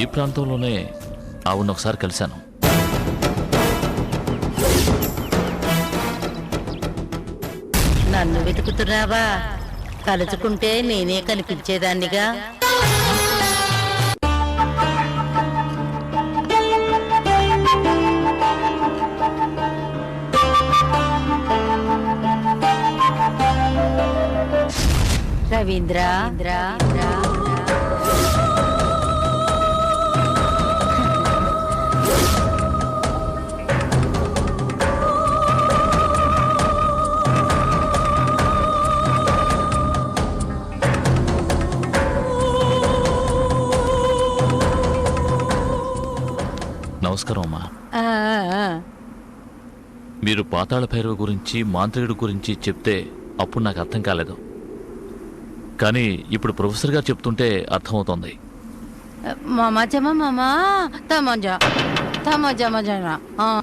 ఈ ప్రాంతంలోనే ఆవిడ ఒకసారి కలిశాను. నన్ను వెతుకుతున్నావా? కలుసుకుంటే నేనే కనిపించేదాన్నిగా. రవీంద్ర నమస్కారం అమ్మా. మీరు పాతాళ భైరవ గురించి, మాంత్రికుడి గురించి చెప్తే అప్పుడు నాకు అర్థం కాలేదు. కానీ ఇప్పుడు ప్రొఫెసర్ గారు చెప్తుంటే అర్థమవుతోంది.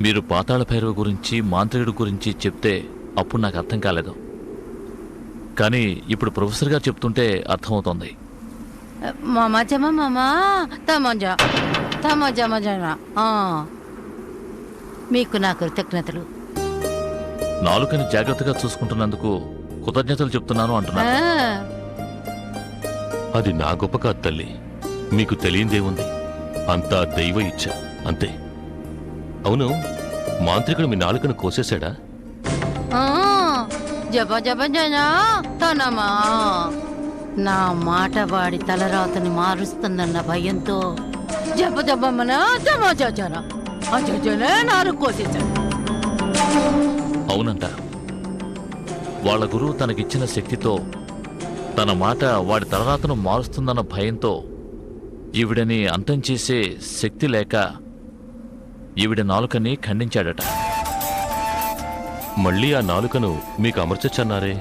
మీరు పాతాళ భైరవ గురించి, మాంత్రికుడి గురించి చెప్తే అప్పుడు నాకు అర్థం కాలేదు. కానీ ఇప్పుడు ప్రొఫెసర్ గారు చెప్తుంటే అర్థమవుతోంది. మీకు నా కృతజ్ఞతలు. నాలుకని జాగ్రత్తగా చూసుకుంటున్నందుకు కృతజ్ఞతలు చెప్తున్నాను అంటున్నాను. అది నా గొప్ప కాదు తల్లి, మీకు తెలియందేముంది, అంతా దైవ ఇచ్చ అంతే. అవును, మాంత్రికుడు మీ నాలుకను కోసేశాడా? నా మాట వాడి తలరాతని మారుస్తుందన్న భయంతో కోసేశాడు. అవునంట. వాళ్ళ గురువు తనకిచ్చిన శక్తితో తన మాట వాడి తలరాతను మారుస్తుందన్న భయంతో ఈవిడని అంతం చేసే శక్తి లేక ఈవిడ నాలుకని ఖండించాడట. మళ్ళీ ఆ నాలుకను మీకు అమర్చచ్చన్నారే?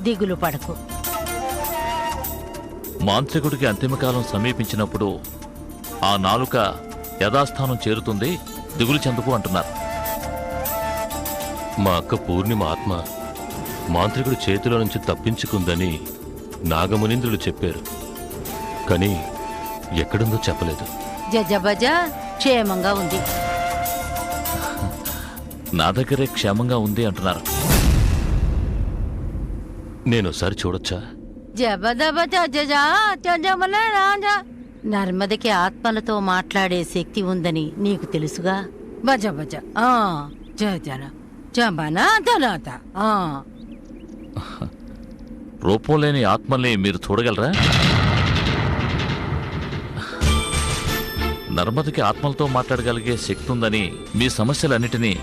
దిగులు పడకు. మాంత్రికుడికి అంతిమకాలం సమీపించినప్పుడు ఆ నాలుక యథాస్థానం చేరుతుంది, దిగులు చెందుకు అంటున్నారు. మా అక్క పూర్ణిమ ఆత్మ మాంత్రికుడి చేతిలో నుంచి తప్పించుకుందని నాగమునీంద్రులు చెప్పారు, కానీ ఎక్కడుందో చెప్పలేదు. జజబజ క్షేమంగా ఉంది. నా దగ్గరే క్షేమంగా ఉంది అంటున్నారు. నేనోసారి చూడొచ్చా? నర్మదకి ఆత్మలతో మాట్లాడే శక్తి ఉందని నీకు తెలుసుగా. బజ బజ రూపం లేని ఆత్మల్ని మీరు చూడగలరా? నర్మదకి ఆత్మలతో మాట్లాడగలిగే శక్తి ఉందని, మీ సమస్యలన్నిటినీ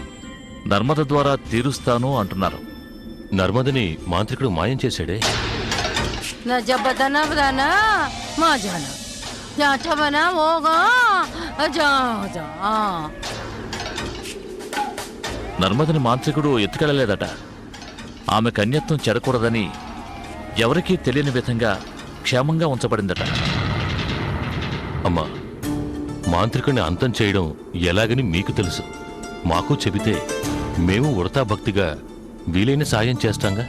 నర్మద ద్వారా తీరుస్తాను అంటున్నారు. నర్మదని మాంత్రికుడు మాయం చేశాడే? నర్మదని మాంత్రికుడు ఎత్తుకెళ్లలేదట. ఆమె కన్యత్వం చెడకూడదని ఎవరికీ తెలియని విధంగా క్షేమంగా ఉంచబడిందట. అమ్మా, మాంత్రికుడిని అంతం చేయడం ఎలాగని మీకు తెలుసు. మాకు చెబితే మేము ఉడతా భక్తిగా వీలైన సాయం చేస్తాంగా.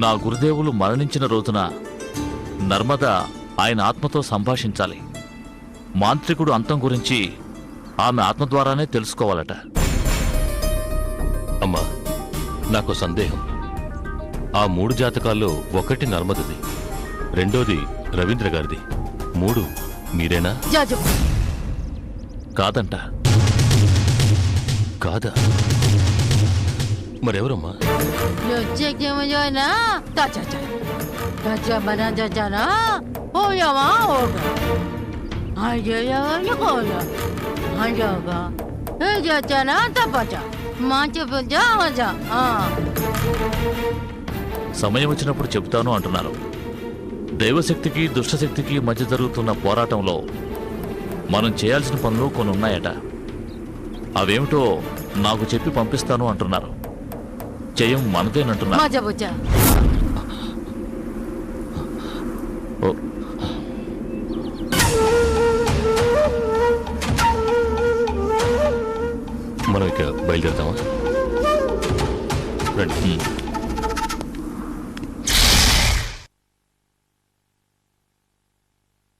నా గురుదేవులు మరణించిన రోజున నర్మద ఆయన ఆత్మతో సంభాషించాలి. మాంత్రికుడు అంతం గురించి ఆమె ఆత్మ ద్వారానే తెలుసుకోవాలట. అమ్మా, నాకు సందేహం. ఆ 3 జాతకాల్లో ఒకటి నర్మదది, రెండోది రవీంద్ర గారిది, 3 మీరేనా? కాదంట. కాదా? మరెవరమ్మా? సమయం వచ్చినప్పుడు చెబుతాను అంటున్నారు. దైవశక్తికి దుష్టశక్తికి మధ్య జరుగుతున్న పోరాటంలో మనం చేయాల్సిన పనులు కొన్ని ఉన్నాయట. అవేమిటో నాకు చెప్పి పంపిస్తాను అంటున్నారు. జయం మనదేనంటున్నారు. ఓ మనం ఇక బయలుదేరుతామా? రండి.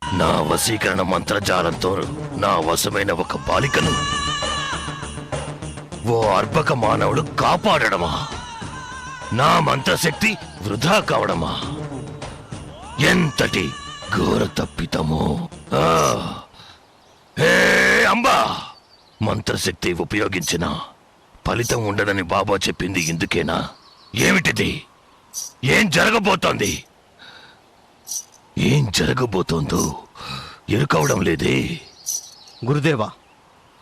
నా వశీకరణ మంత్రజాలంతో నా వశమైన ఒక బాలికను ఓ అర్భక మానవుడు కాపాడడమా? నా మంత్రశక్తి వృధా కావడమా? ఎంతటి ఘోర తప్పితమో! హే అంబా! మంత్రశక్తి ఉపయోగించిన ఫలితం ఉండదని బాబా చెప్పింది ఇందుకేనా? ఏమిటిది? ఏం జరగబోతోంది? ఏం జరగబోతోందో ఎరుకవడం లేదే. గురుదేవా,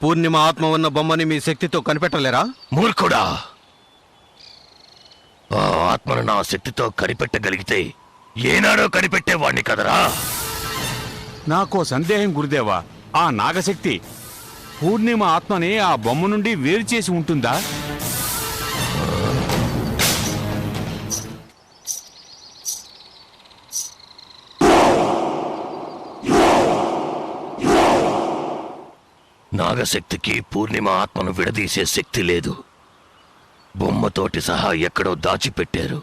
పూర్ణిమ ఆత్మ ఉన్న బొమ్మని మీ శక్తితో కనిపెట్టలేరా? మూర్ఖుడా! ఆ ఆత్మను నా శక్తితో కనిపెట్టగలిగితే ఏనాడో కనిపెట్టేవాణ్ణి కదరా. నాకో సందేహం గురుదేవా, ఆ నాగశక్తి పూర్ణిమ ఆత్మని ఆ బొమ్మ నుండి వేరు చేసి ఉంటుందా? నాగశక్తికి పూర్ణిమ ఆత్మను విడదీసే శక్తి లేదు. బొమ్మతోటి సహా ఎక్కడో దాచిపెట్టారు.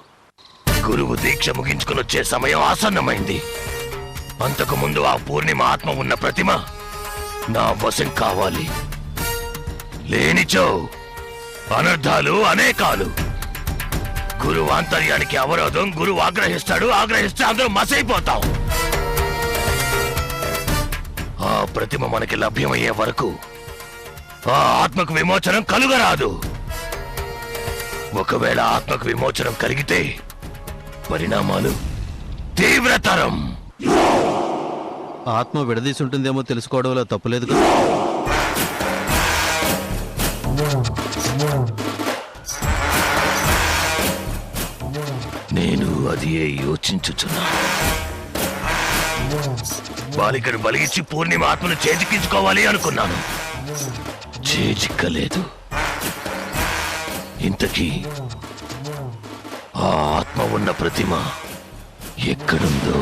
గురువు దీక్ష ముగించుకునొచ్చే సమయం ఆసన్నమైంది. అంతకు ముందు ఆ పూర్ణిమ ఆత్మ ఉన్న ప్రతిమ నా వశం కావాలి. లేనిచో అనర్థాలు అనేకాలు. గురువు ఆంతర్యానికి అవరోధం. గురువు ఆగ్రహిస్తాడు, ఆగ్రహిస్తే అందరూ మసైపోతాం. ఆ ప్రతిమ మనకి లభ్యమయ్యే వరకు ఆ ఆత్మకు విమోచనం కలుగరాదు. ఒకవేళ ఆత్మకు విమోచనం కలిగితే పరిణామాలు తీవ్రతరం. ఆత్మ విడదీసి ఉంటుందేమో తెలుసుకోవడంలో తప్పులేదు కదా. నేను అది యోచించుచున్నా. బాలికను బలిగించి పూర్ణిమ ఆత్మను చేజిక్కించుకోవాలి అనుకున్నాను. చేజిక్కలేదు. ఇంతకీ ఆ ఆత్మ ఉన్న ప్రతిమ ఎక్కడుందో?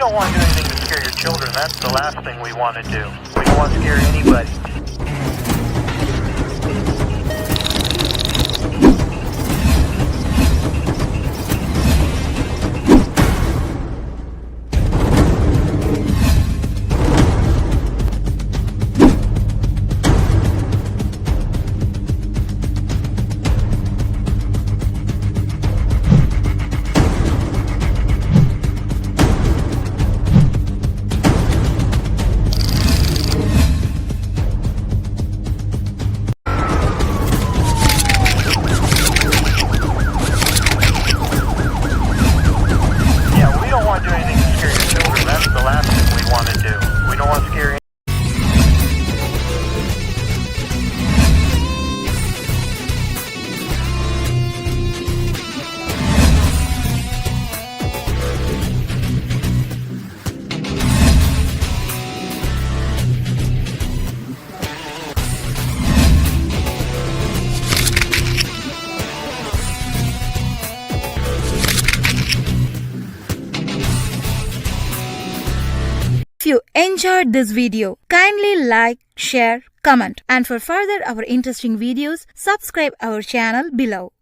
don't want to do anything to scare your children. That's the last thing we want to do. We don't want to scare anybody. Yeah, we don't want to do anything to scare your children. That's the last thing we want to do. We don't want to scare If you enjoyed this video, kindly like, share, comment, and for further our interesting videos, subscribe our channel below.